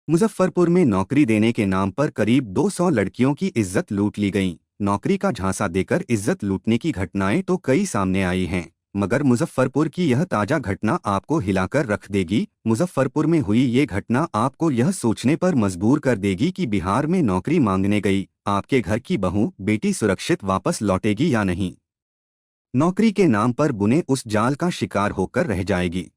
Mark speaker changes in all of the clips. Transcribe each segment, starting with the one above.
Speaker 1: मुजफ्फरपुर में नौकरी देने के नाम पर करीब 200 लड़कियों की इज्जत लूट ली गई। नौकरी का झांसा देकर इज्जत लूटने की घटनाएं तो कई सामने आई हैं, मगर मुजफ्फरपुर की यह ताजा घटना आपको हिलाकर रख देगी। मुजफ्फरपुर में हुई ये घटना आपको यह सोचने पर मजबूर कर देगी कि बिहार में नौकरी मांगने गई आपके घर की बहू बेटी सुरक्षित वापस लौटेगी या नहीं। नौकरी के नाम पर बुने उस जाल का शिकार होकर रह जाएगी।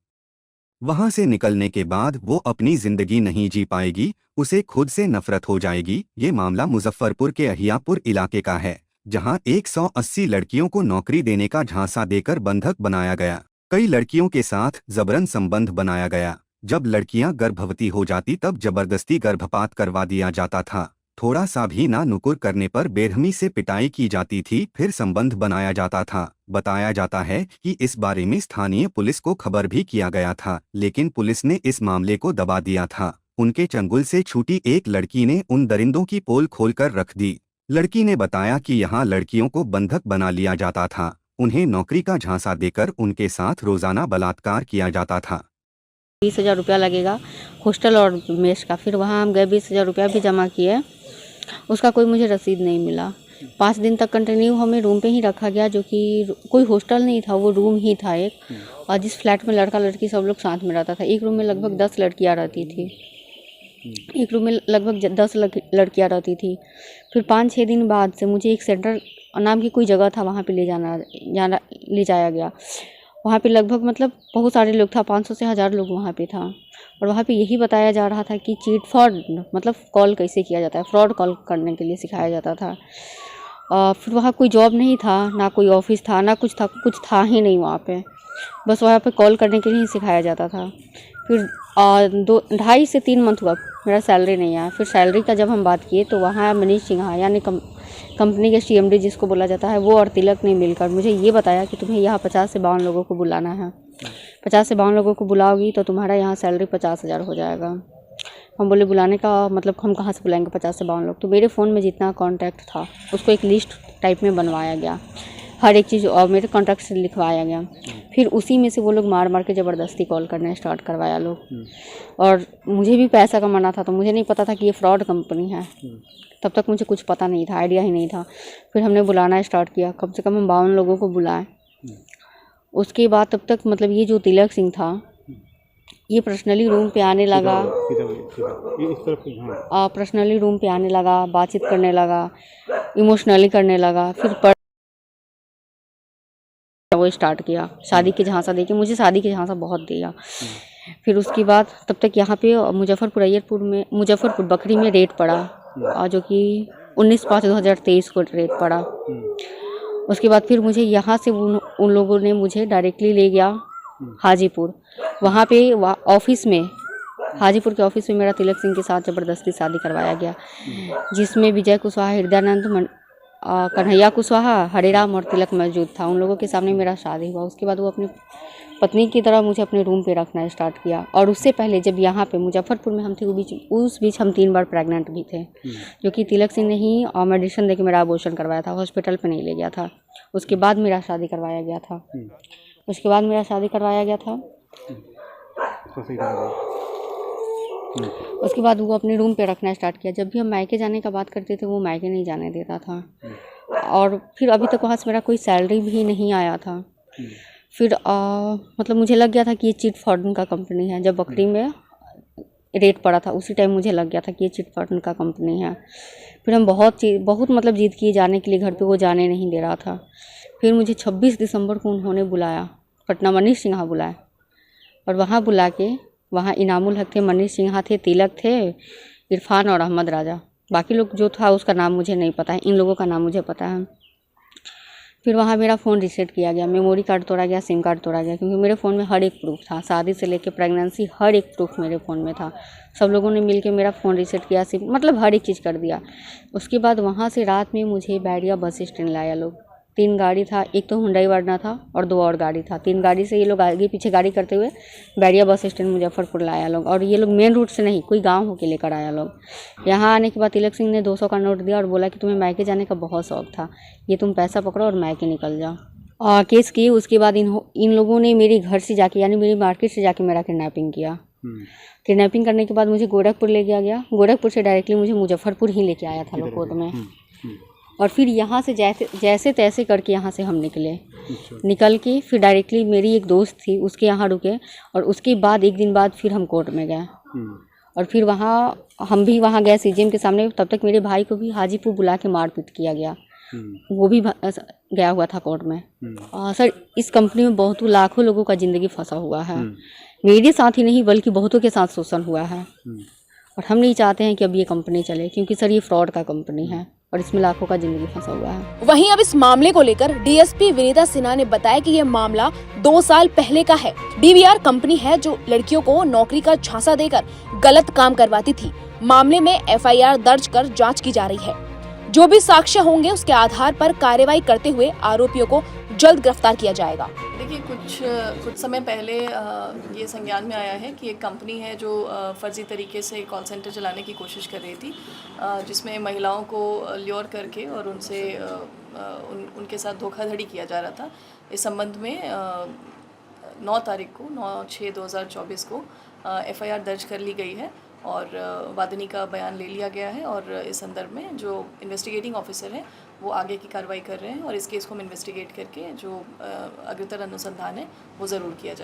Speaker 1: वहां से निकलने के बाद वो अपनी जिंदगी नहीं जी पाएगी, उसे खुद से नफरत हो जाएगी। ये मामला मुजफ्फरपुर के अहियापुर इलाके का है, जहां 180 लड़कियों को नौकरी देने का झांसा देकर बंधक बनाया गया। कई लड़कियों के साथ जबरन संबंध बनाया गया। जब लड़कियां गर्भवती हो जाती तब जबरदस्ती गर्भपात करवा दिया जाता था। थोड़ा सा भी ना नुकुर करने पर बेरहमी से पिटाई की जाती थी, फिर संबंध बनाया जाता था। बताया जाता है कि इस बारे में स्थानीय पुलिस को खबर भी किया गया था, लेकिन पुलिस ने इस मामले को दबा दिया था। उनके चंगुल से छूटी एक लड़की ने उन दरिंदों की पोल खोलकर रख दी। लड़की ने बताया कि यहाँ लड़कियों को बंधक बना लिया जाता था, उन्हें नौकरी का झांसा देकर उनके साथ रोजाना बलात्कार किया जाता था।
Speaker 2: 20,000 रुपया लगेगा हॉस्टल और मेस का। फिर वहाँ हम गए, 20,000 रुपया भी जमा किए, उसका कोई मुझे रसीद नहीं मिला। 5 दिन तक कंटिन्यू हमें रूम पे ही रखा गया, जो कि कोई हॉस्टल नहीं था, वो रूम ही था एक। और जिस फ्लैट में लड़का लड़की सब लोग साथ में रहता था, एक रूम में लगभग 10 लड़कियाँ रहती थी। एक रूम में लगभग 10 लड़कियाँ रहती थी। फिर 5-6 दिन बाद से मुझे एक सेंटर नाम की कोई जगह था, वहाँ पे ले जाया गया। वहाँ पे लगभग मतलब बहुत सारे लोग था, 500 से 1000 लोग वहाँ पे था। और वहाँ पे यही बताया जा रहा था कि चीट फ्रॉड मतलब कॉल कैसे किया जाता है, फ्रॉड कॉल करने के लिए सिखाया जाता था। फिर वहाँ कोई जॉब नहीं था, ना कोई ऑफिस था, ना कुछ था ही नहीं वहाँ पे। बस वहाँ पे कॉल करने के लिए ही सिखाया जाता था। फिर 2 ढाई से 3 मंथ हुआ मेरा सैलरी नहीं आया। फिर सैलरी का जब हम बात किए तो वहाँ मनीष सिन्हा यानी कंपनी के CMD जिसको बोला जाता है, वो और तिलक ने मिलकर मुझे ये बताया कि तुम्हें यहाँ 50 से 52 लोगों को बुलाना है। 50 से 52 लोगों को बुलाओगी तो तुम्हारा यहाँ सैलरी 50,000 हो जाएगा। हम बोले बुलाने का मतलब हम कहाँ से बुलाएंगे 50 से 52 लोग। तो मेरे फ़ोन में जितना कॉन्टैक्ट था उसको एक लिस्ट टाइप में बनवाया गया, हर एक चीज़ और मेरे कॉन्टैक्ट से लिखवाया गया। फिर उसी में से वो लोग मार मार के ज़बरदस्ती कॉल करना स्टार्ट करवाया लोग। और मुझे भी पैसा कमाना था, तो मुझे नहीं पता था कि ये फ्रॉड कंपनी है। तब तक मुझे कुछ पता नहीं था, आइडिया ही नहीं था। फिर हमने बुलाना स्टार्ट किया, कम से कम हम 52 लोगों को बुलाए। उसके बाद तब तक मतलब ये जो तिलक सिंह था, ये पर्सनली रूम पे आने लगा, पर्सनली रूम पे आने लगा, बातचीत करने लगा, इमोशनली करने लगा। फिर वो स्टार्ट किया शादी के झांसा देके, मुझे शादी के झांसा बहुत दिया। फिर उसके बाद तब तक यहाँ पे मुजफ्फरपुर बखरी में रेट पड़ा, जो कि 19/5/2023 को रेट पड़ा। उसके बाद फिर मुझे यहाँ से उन लोगों ने मुझे डायरेक्टली ले गया हाजीपुर। वहाँ पे ऑफिस में, हाजीपुर के ऑफिस में मेरा तिलक सिंह के साथ ज़बरदस्ती शादी करवाया गया, जिसमें विजय कुशवाहा, हृदयानंद, कन्हैया कुशवाहा, हरिराम और तिलक मौजूद था। उन लोगों के सामने मेरा शादी हुआ। उसके बाद वो अपनी पत्नी की तरह मुझे अपने रूम पे रखना स्टार्ट किया। और उससे पहले जब यहाँ पे मुजफ्फरपुर में हम थे, उस बीच हम 3 बार प्रेग्नेंट भी थे, जो कि तिलक सिंह ने ही मेडिसिन देके मेरा अबॉर्शन करवाया था, हॉस्पिटल पे नहीं ले गया था। उसके बाद मेरा शादी करवाया गया था। उसके बाद वो अपने रूम पे रखना स्टार्ट किया। जब भी हम मायके जाने का बात करते थे, वो मायके नहीं जाने देता था। और फिर अभी तक वहाँ से मेरा कोई सैलरी भी नहीं आया था। फिर मतलब मुझे लग गया था कि ये चिट फंड का कंपनी है। जब बकरी में रेट पड़ा था उसी टाइम मुझे लग गया था कि ये चिट फंड का कंपनी है। फिर हम बहुत मतलब जिद किए जाने के लिए घर पे, वो जाने नहीं दे रहा था। फिर मुझे 26 दिसंबर को उन्होंने बुलाया, पटना मनीष सिन्हा बुलाया। और वहाँ बुला के, वहाँ इनामुल हक थे, मनीष सिन्हा थे, तिलक थे, इरफान और अहमद राजा। बाकी लोग जो था उसका नाम मुझे नहीं पता है, इन लोगों का नाम मुझे पता है। फिर वहाँ मेरा फ़ोन रीसेट किया गया, मेमोरी कार्ड तोड़ा गया, सिम कार्ड तोड़ा गया, क्योंकि मेरे फ़ोन में हर एक प्रूफ था, शादी से लेकर प्रेगनेंसी हर एक प्रूफ मेरे फ़ोन में था। सब लोगों ने मिलके मेरा फ़ोन रीसेट किया, सिम मतलब हर एक चीज़ कर दिया। उसके बाद वहाँ से रात में मुझे बैरिया बस स्टैंड लाया लोग। 3 गाड़ी था, एक तो हुंडई वर्ना था और 2 और गाड़ी था। 3 गाड़ी से ये लोग आगे पीछे गाड़ी करते हुए बैरिया बस स्टैंड मुजफ्फरपुर लाया लोग। और ये लोग मेन रूट से नहीं, कोई गांव होके लेकर आया लोग। यहाँ आने के बाद तिलक सिंह ने 200 का नोट दिया और बोला कि तुम्हें मायके जाने का बहुत शौक था, ये तुम पैसा पकड़ो और मायके निकल जाओ। केस किए। उसके बाद इन लोगों ने मेरे घर से जाके, यानी मेरी मार्केट से जाके मेरा किडनैपिंग किया। किडनैपिंग करने के बाद मुझे गोरखपुर ले गया गया, गोरखपुर से डायरेक्टली मुझे मुजफ्फरपुर ही लेके आया था लोग कोर्ट में। और फिर यहाँ से जैसे तैसे करके यहाँ से हम निकले। निकल के फिर डायरेक्टली मेरी एक दोस्त थी उसके यहाँ रुके, और उसके बाद एक दिन बाद फिर हम कोर्ट में गए। और फिर वहाँ हम भी वहाँ गए सीजीएम के सामने। तब तक मेरे भाई को भी हाजीपुर बुला के मारपीट किया गया, वो भी गया हुआ था कोर्ट में। सर, इस कंपनी में बहुत लाखों लोगों का ज़िंदगी फंसा हुआ है। मेरे साथ ही नहीं बल्कि बहुतों के साथ शोषण हुआ है, और हम नहीं चाहते हैं कि अब ये कंपनी चले, क्योंकि सर ये फ्रॉड का कंपनी है और इसमें लाखों का जिंदगी फंसा हुआ है।
Speaker 3: वहीं अब इस मामले को लेकर डीएसपी विनीता सिन्हा ने बताया कि ये मामला 2 साल पहले का है। डीवीआर कंपनी है जो लड़कियों को नौकरी का झांसा देकर गलत काम करवाती थी। मामले में एफआईआर दर्ज कर जांच की जा रही है। जो भी साक्ष्य होंगे उसके आधार पर कार्रवाई करते हुए आरोपियों को जल्द गिरफ्तार किया जाएगा।
Speaker 4: देखिए, कुछ समय पहले ये संज्ञान में आया है कि एक कंपनी है जो फर्जी तरीके से कॉल सेंटर चलाने की कोशिश कर रही थी, जिसमें महिलाओं को ल्योर करके और उनसे उनके साथ धोखाधड़ी किया जा रहा था। इस संबंध में 9 तारीख को 9/6/2024 को एफआईआर दर्ज कर ली गई है और वादिनी का बयान ले लिया गया है। और इस संदर्भ में जो इन्वेस्टिगेटिंग ऑफिसर हैं वो आगे की कार्रवाई कर रहे हैं, और इस केस को हम इन्वेस्टिगेट करके जो अग्रतर अनुसंधान है वो ज़रूर किया जाए।